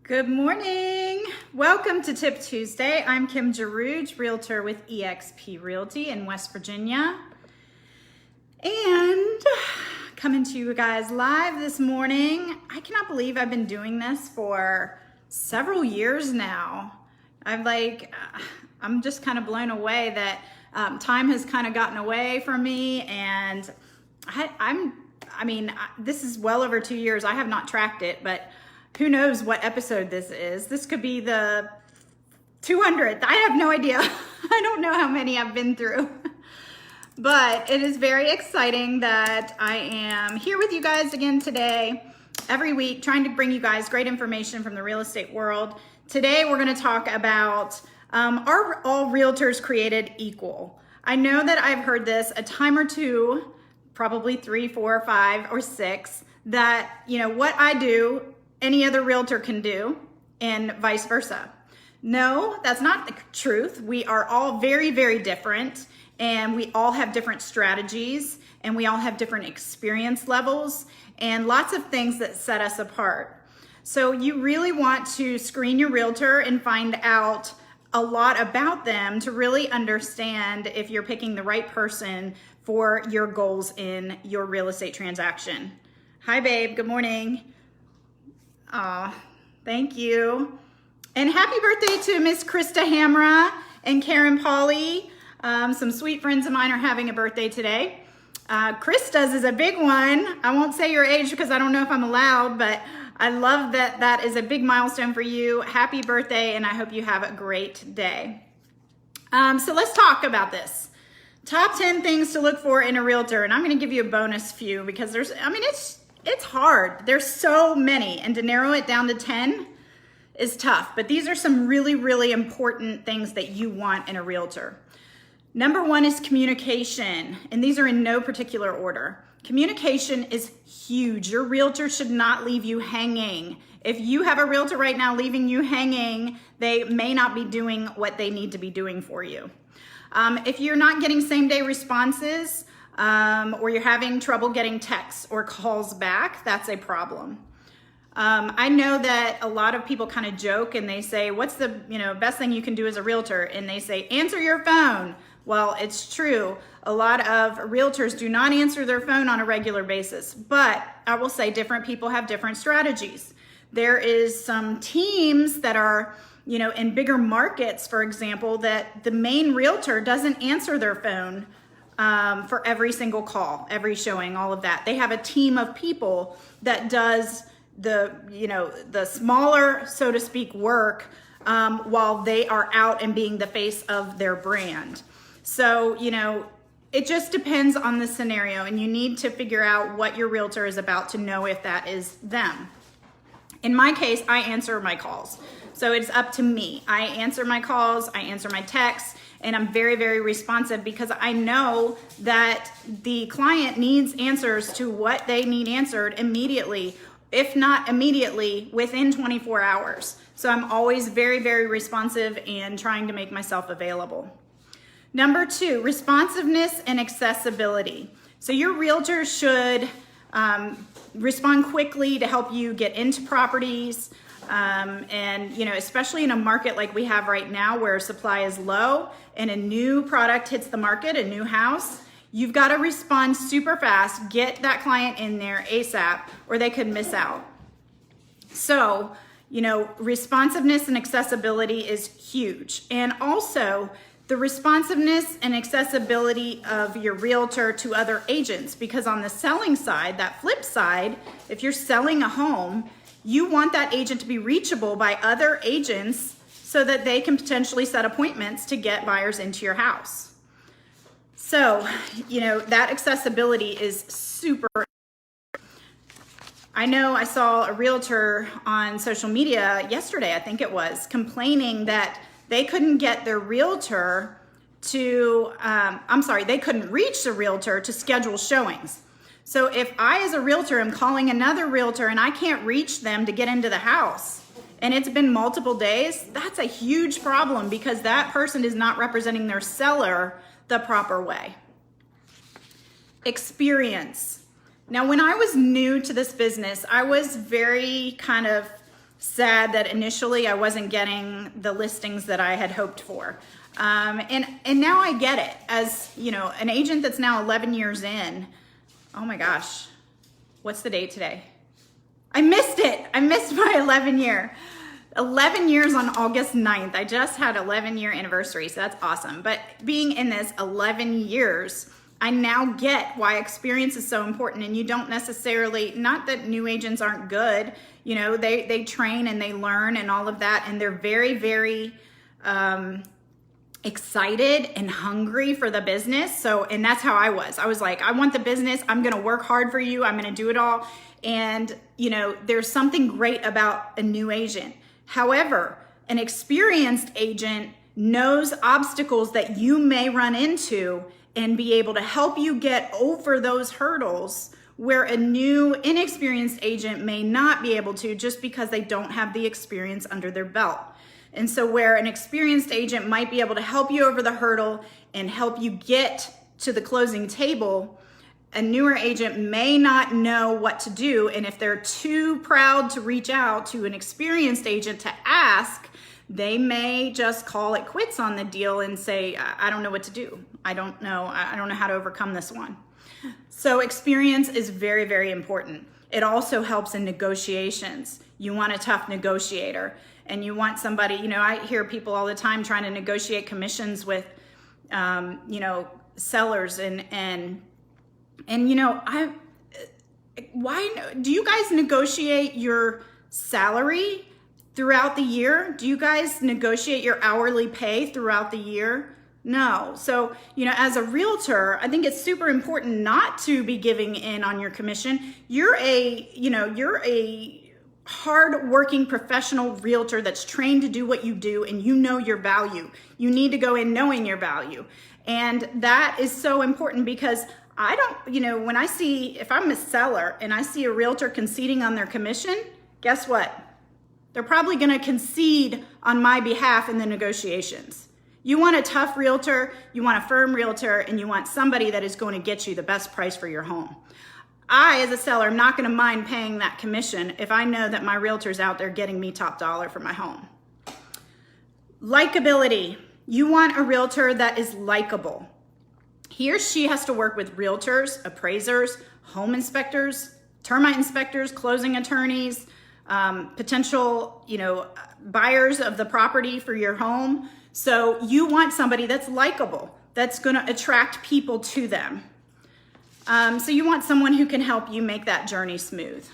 Good morning. Welcome to Tip Tuesday. I'm Kim Jarouge, realtor with eXp Realty in West Virginia. And coming to you guys live this morning. I cannot believe I've been doing this for several years now. I'm just kind of blown away that time has kind of gotten away from me, and this is well over 2 years. I have not tracked it, but who knows what episode this is. This could be the 200th. I have no idea. I don't know how many I've been through. But it is very exciting that I am here with you guys again today, every week, trying to bring you guys great information from the real estate world. Today, we're going to talk about are all realtors created equal? I know that I've heard this a time or two, probably 3, 4, 5, or 6, that, what I do, any other realtor can do, and vice versa. No, that's not the truth. We are all very, very different, and we all have different strategies, and we all have different experience levels, and lots of things that set us apart. So you really want to screen your realtor and find out a lot about them to really understand if you're picking the right person for your goals in your real estate transaction. Hi, babe. Good morning. Aw, thank you. And happy birthday to Miss Krista Hamra and Karen Pauly. Some sweet friends of mine are having a birthday today. Krista's is a big one. I won't say your age because I don't know if I'm allowed, but I love that that is a big milestone for you. Happy birthday, and I hope you have a great day. So let's talk about this. Top 10 things to look for in a realtor, and I'm going to give you a bonus few because it's hard. There's so many, and to narrow it down to 10 is tough, but these are some really, really important things that you want in a realtor. Number 1 is communication, and these are in no particular order. Communication is huge. Your realtor should not leave you hanging. If you have a realtor right now leaving you hanging, they may not be doing what they need to be doing for you. If you're not getting same-day responses, or you're having trouble getting texts or calls back, that's a problem. I know that a lot of people kind of joke and they say, what's the best thing you can do as a realtor? And they say, answer your phone. Well, it's true. A lot of realtors do not answer their phone on a regular basis, but I will say different people have different strategies. There is some teams that are in bigger markets, for example, that the main realtor doesn't answer their phone for every single call, every showing, all of that. They have a team of people that does the smaller, so to speak, work while they are out and being the face of their brand. So, it just depends on the scenario, and you need to figure out what your realtor is about to know if that is them. In my case, I answer my calls. So it's up to me. I answer my calls, I answer my texts, and I'm very, very responsive because I know that the client needs answers to what they need answered immediately, if not immediately, within 24 hours. So I'm always very, very responsive and trying to make myself available. Number 2, responsiveness and accessibility. So your realtor should respond quickly to help you get into properties. Especially in a market like we have right now where supply is low and a new product hits the market, a new house, you've got to respond super fast, get that client in there ASAP, or they could miss out. So, responsiveness and accessibility is huge. And also the responsiveness and accessibility of your realtor to other agents, because on the selling side, that flip side, if you're selling a home, you want that agent to be reachable by other agents so that they can potentially set appointments to get buyers into your house. So, that accessibility is super. I know I saw a realtor on social media yesterday, I think it was, complaining that they couldn't get their realtor to, they couldn't reach the realtor to schedule showings. So if I, as a realtor, am calling another realtor and I can't reach them to get into the house, and it's been multiple days, that's a huge problem because that person is not representing their seller the proper way. Experience. Now, when I was new to this business, I was very kind of sad that initially I wasn't getting the listings that I had hoped for. And now I get it. As you know, an agent that's now 11 years in, oh my gosh, what's the date today? I missed it. I missed my 11 year. 11 years on August 9th. I just had 11-year anniversary, so that's awesome. But being in this 11 years, I now get why experience is so important. And you don't necessarily, not that new agents aren't good, you know, they train and they learn and all of that, and they're very, very excited and hungry for the business. So, and that's how I was. I was like, I want the business. I'm going to work hard for you. I'm going to do it all. And, you know, there's something great about a new agent. However, an experienced agent knows obstacles that you may run into and be able to help you get over those hurdles where a new, inexperienced agent may not be able to, just because they don't have the experience under their belt. And so where an experienced agent might be able to help you over the hurdle and help you get to the closing table, a newer agent may not know what to do. And if they're too proud to reach out to an experienced agent to ask, they may just call it quits on the deal and say, I don't know what to do. I don't know how to overcome this one. So experience is very, very important. It also helps in negotiations. You want a tough negotiator, and you want somebody, you know, I hear people all the time trying to negotiate commissions with, you know, sellers and you know, why do you guys negotiate your salary throughout the year? Do you guys negotiate your hourly pay throughout the year? No. So, you know, as a realtor, I think it's super important not to be giving in on your commission. You're a hard-working professional realtor that's trained to do what you do, and you know your value. You need to go in knowing your value. And that is so important, because I don't, you know, when I see, if I'm a seller and I see a realtor conceding on their commission, guess what? They're probably going to concede on my behalf in the negotiations. You want a tough realtor, you want a firm realtor, and you want somebody that is going to get you the best price for your home. I, as a seller, am not going to mind paying that commission if I know that my realtor's out there getting me top dollar for my home. Likability. You want a realtor that is likable. He or she has to work with realtors, appraisers, home inspectors, termite inspectors, closing attorneys, potential, you know, buyers of the property for your home. So you want somebody that's likable, that's going to attract people to them. So you want someone who can help you make that journey smooth.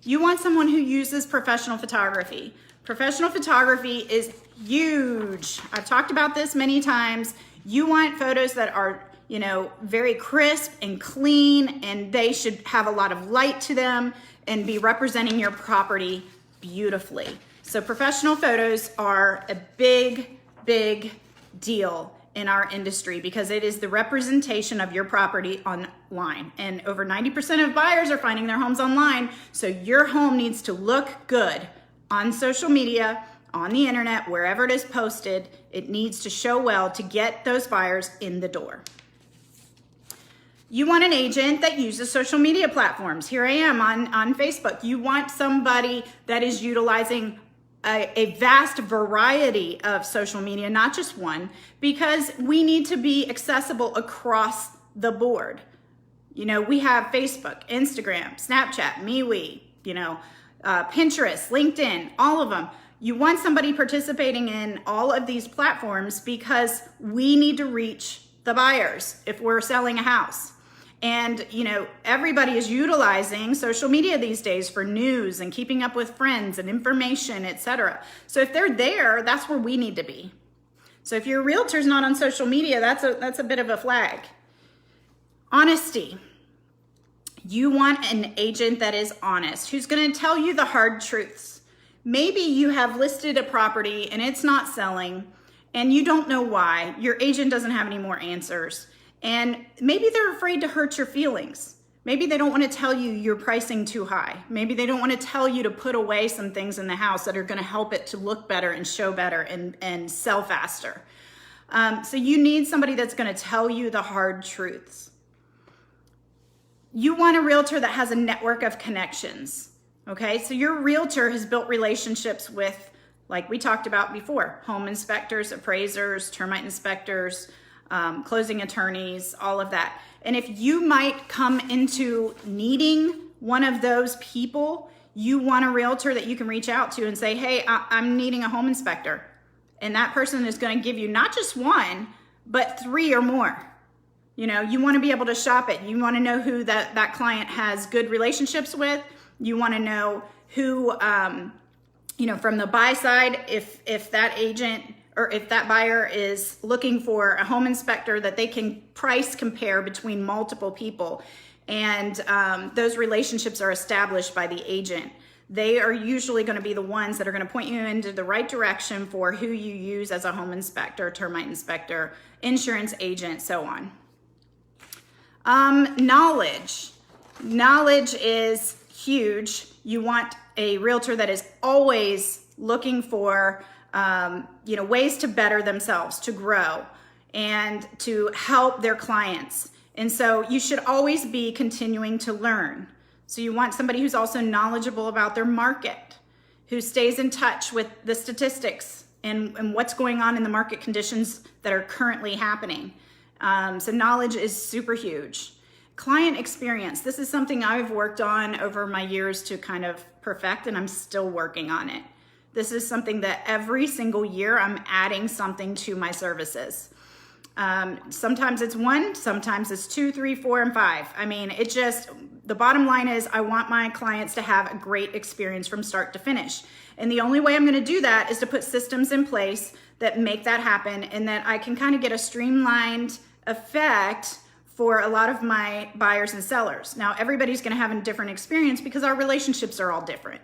You want someone who uses professional photography. Professional photography is huge. I've talked about this many times. You want photos that are, you know, very crisp and clean, and they should have a lot of light to them and be representing your property beautifully. So professional photos are a big, big deal in our industry, because it is the representation of your property online. And over 90% of buyers are finding their homes online. So your home needs to look good on social media, on the internet, wherever it is posted. It needs to show well to get those buyers in the door. You want an agent that uses social media platforms. Here I am on Facebook. You want somebody that is utilizing a vast variety of social media, not just one, because we need to be accessible across the board. You know, we have Facebook, Instagram, Snapchat, MeWe, you know, Pinterest, LinkedIn, all of them. You want somebody participating in all of these platforms, because we need to reach the buyers if we're selling a house. And, you know, everybody is utilizing social media these days for news and keeping up with friends and information, etc. So if they're there, that's where we need to be. So if your realtor's not on social media, that's a bit of a flag. Honesty. You want an agent that is honest, who's going to tell you the hard truths. Maybe you have listed a property and it's not selling, and you don't know why. Your agent doesn't have any more answers. And maybe they're afraid to hurt your feelings. Maybe they don't want to tell you you're pricing too high. Maybe they don't want to tell you to put away some things in the house that are going to help it to look better and show better and sell faster. So you need somebody that's going to tell you the hard truths. You want a realtor that has a network of connections. Okay, so your realtor has built relationships with, like we talked about before, home inspectors, appraisers, termite inspectors, closing attorneys, all of that. And if you might come into needing one of those people, you want a realtor that you can reach out to and say, hey, I'm needing a home inspector. And that person is going to give you not just one, but 3 or more. You know, you want to be able to shop it. You want to know who that client has good relationships with. You want to know who, you know, from the buy side, if that agent or if that buyer is looking for a home inspector, that they can price compare between multiple people. And those relationships are established by the agent. They are usually going to be the ones that are going to point you into the right direction for who you use as a home inspector, termite inspector, insurance agent, so on. Knowledge. Knowledge is huge. You want a realtor that is always looking for you know, ways to better themselves, to grow, and to help their clients. And so you should always be continuing to learn. So you want somebody who's also knowledgeable about their market, who stays in touch with the statistics and what's going on in the market conditions that are currently happening. So knowledge is super huge. Client experience. This is something I've worked on over my years to kind of perfect, and I'm still working on it. This is something that every single year I'm adding something to my services. Sometimes it's 1, sometimes it's 2, 3, 4, and 5. I mean, it just, the bottom line is I want my clients to have a great experience from start to finish. And the only way I'm going to do that is to put systems in place that make that happen, and that I can kind of get a streamlined effect for a lot of my buyers and sellers. Now, everybody's going to have a different experience because our relationships are all different,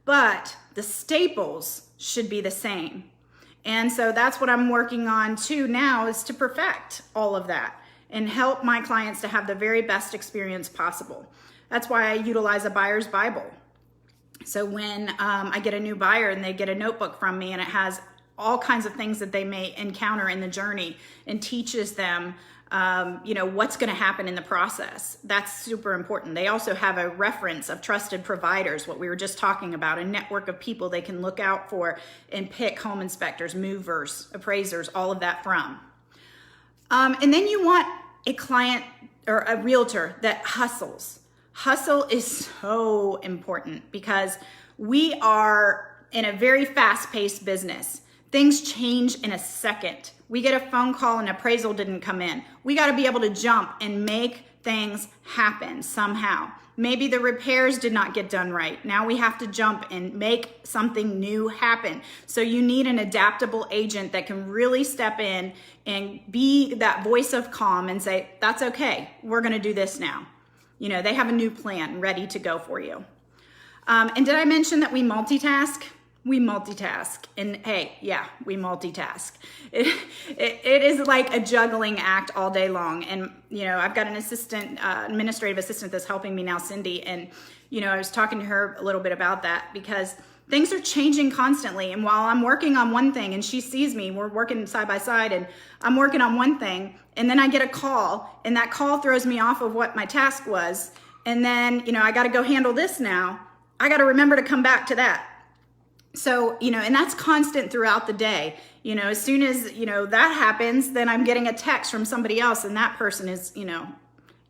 but the staples should be the same. And so that's what I'm working on too now, is to perfect all of that and help my clients to have the very best experience possible. That's why I utilize a buyer's Bible. So when I get a new buyer and they get a notebook from me and it has all kinds of things that they may encounter in the journey and teaches them you know, what's going to happen in the process. That's super important. They also have a reference of trusted providers, what we were just talking about, a network of people they can look out for and pick home inspectors, movers, appraisers, all of that from. And then you want a client or a realtor that hustles. Hustle is so important because we are in a very fast-paced business. Things change in a second. We get a phone call and appraisal didn't come in. We got to be able to jump and make things happen somehow. Maybe the repairs did not get done right. Now we have to jump and make something new happen. So you need an adaptable agent that can really step in and be that voice of calm and say, that's okay, we're going to do this now. You know, they have a new plan ready to go for you. And did I mention that we multitask? We multitask, and hey, yeah, we multitask. It is like a juggling act all day long. And, you know, I've got an assistant, administrative assistant that's helping me now, Cindy. And, you know, I was talking to her a little bit about that because things are changing constantly. And while I'm working on one thing and she sees me, we're working side by side and I'm working on one thing, and then I get a call and that call throws me off of what my task was. And then, you know, I got to go handle this now. I got to remember to come back to that. So, you know, and that's constant throughout the day. You know, as soon as, you know, that happens, then I'm getting a text from somebody else and that person is, you know,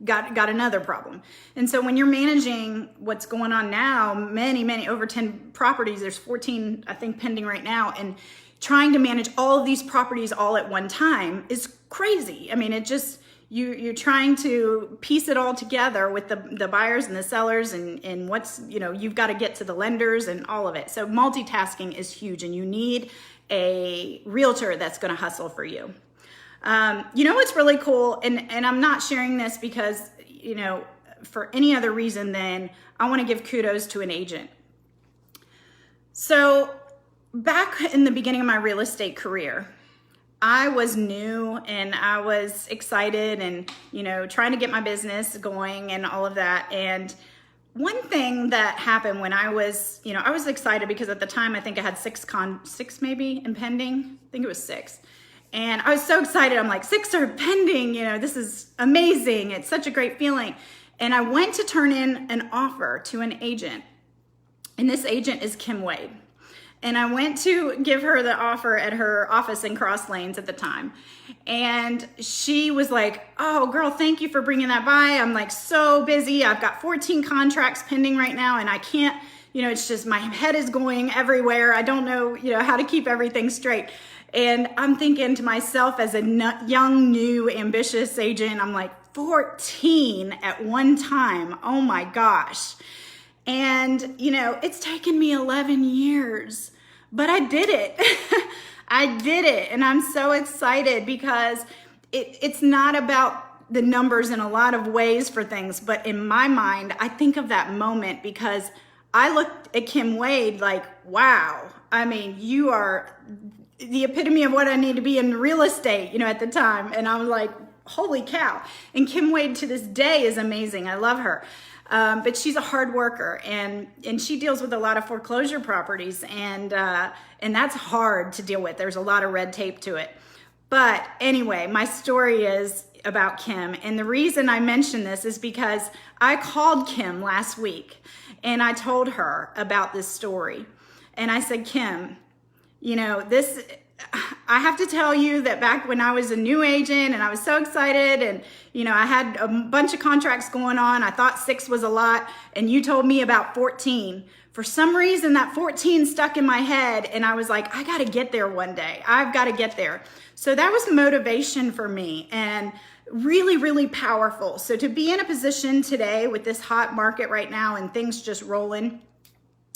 got another problem. And so when you're managing what's going on now, many, over 10 properties, there's 14, I think, pending right now. And trying to manage all of these properties all at one time is crazy. I mean, it just, you're trying to piece it all together with the buyers and the sellers and what's, you know, you've got to get to the lenders and all of it. So multitasking is huge, and you need a realtor that's going to hustle for you. You know what's really cool, and I'm not sharing this because, you know, for any other reason than I want to give kudos to an agent. So back in the beginning of my real estate career, I was new and I was excited and, you know, trying to get my business going and all of that. And one thing that happened when I was, you know, I was excited because at the time I think I had six maybe impending. I think it was 6. And I was so excited. I'm like, 6 are pending, you know, this is amazing. It's such a great feeling. And I went to turn in an offer to an agent. And this agent is Kim Wade. And I went to give her the offer at her office in Cross Lanes at the time. And she was like, oh girl, thank you for bringing that by. I'm like so busy. I've got 14 contracts pending right now and I can't, it's just my head is going everywhere. I don't know, how to keep everything straight. And I'm thinking to myself as a young, new, ambitious agent, I'm like 14 at one time. Oh my gosh. And, it's taken me 11 years, but I did it. I did it. And I'm so excited because it's not about the numbers in a lot of ways for things, but in my mind, I think of that moment because I looked at Kim Wade like, wow, I mean, you are the epitome of what I need to be in real estate, at the time. And I was like, holy cow. And Kim Wade to this day is amazing. I love her. But she's a hard worker and she deals with a lot of foreclosure properties and that's hard to deal with. There's a lot of red tape to it. But anyway, my story is about Kim. And the reason I mention this is because I called Kim last week and I told her about this story. And I said, Kim, I have to tell you that back when I was a new agent and I was so excited and, I had a bunch of contracts going on. I thought 6 was a lot and you told me about 14. For some reason that 14 stuck in my head and I was like, I got to get there one day. I've got to get there. So that was motivation for me and really, really powerful. So to be in a position today with this hot market right now and things just rolling,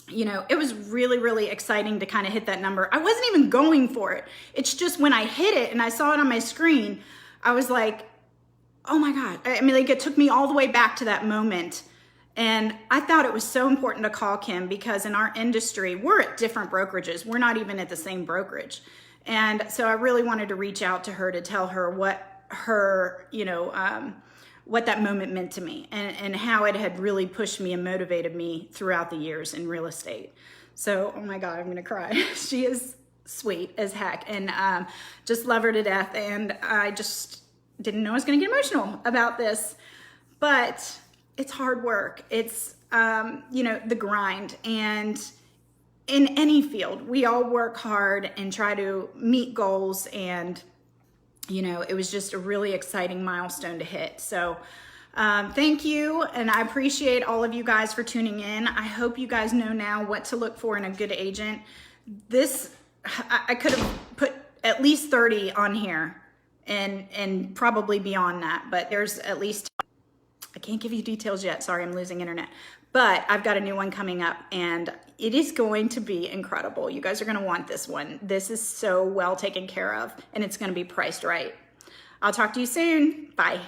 it was really, really exciting to kind of hit that number. I wasn't even going for it. It's just when I hit it and I saw it on my screen, I was like, oh my God. I mean, it took me all the way back to that moment. And I thought it was so important to call Kim because in our industry, we're at different brokerages. We're not even at the same brokerage. And so I really wanted to reach out to her to tell her what her, what that moment meant to me and how it had really pushed me and motivated me throughout the years in real estate. So, oh my God, I'm gonna cry. She is sweet as heck and just love her to death. And I just didn't know I was gonna get emotional about this, but it's hard work. It's, the grind. And in any field, we all work hard and try to meet goals and it was just a really exciting milestone to hit. So thank you. And I appreciate all of you guys for tuning in. I hope you guys know now what to look for in a good agent. I could have put at least 30 on here and probably beyond that, but there's at least, I can't give you details yet. Sorry, I'm losing internet, but I've got a new one coming up and it is going to be incredible. You guys are going to want this one. This is so well taken care of and it's going to be priced right. I'll talk to you soon. Bye.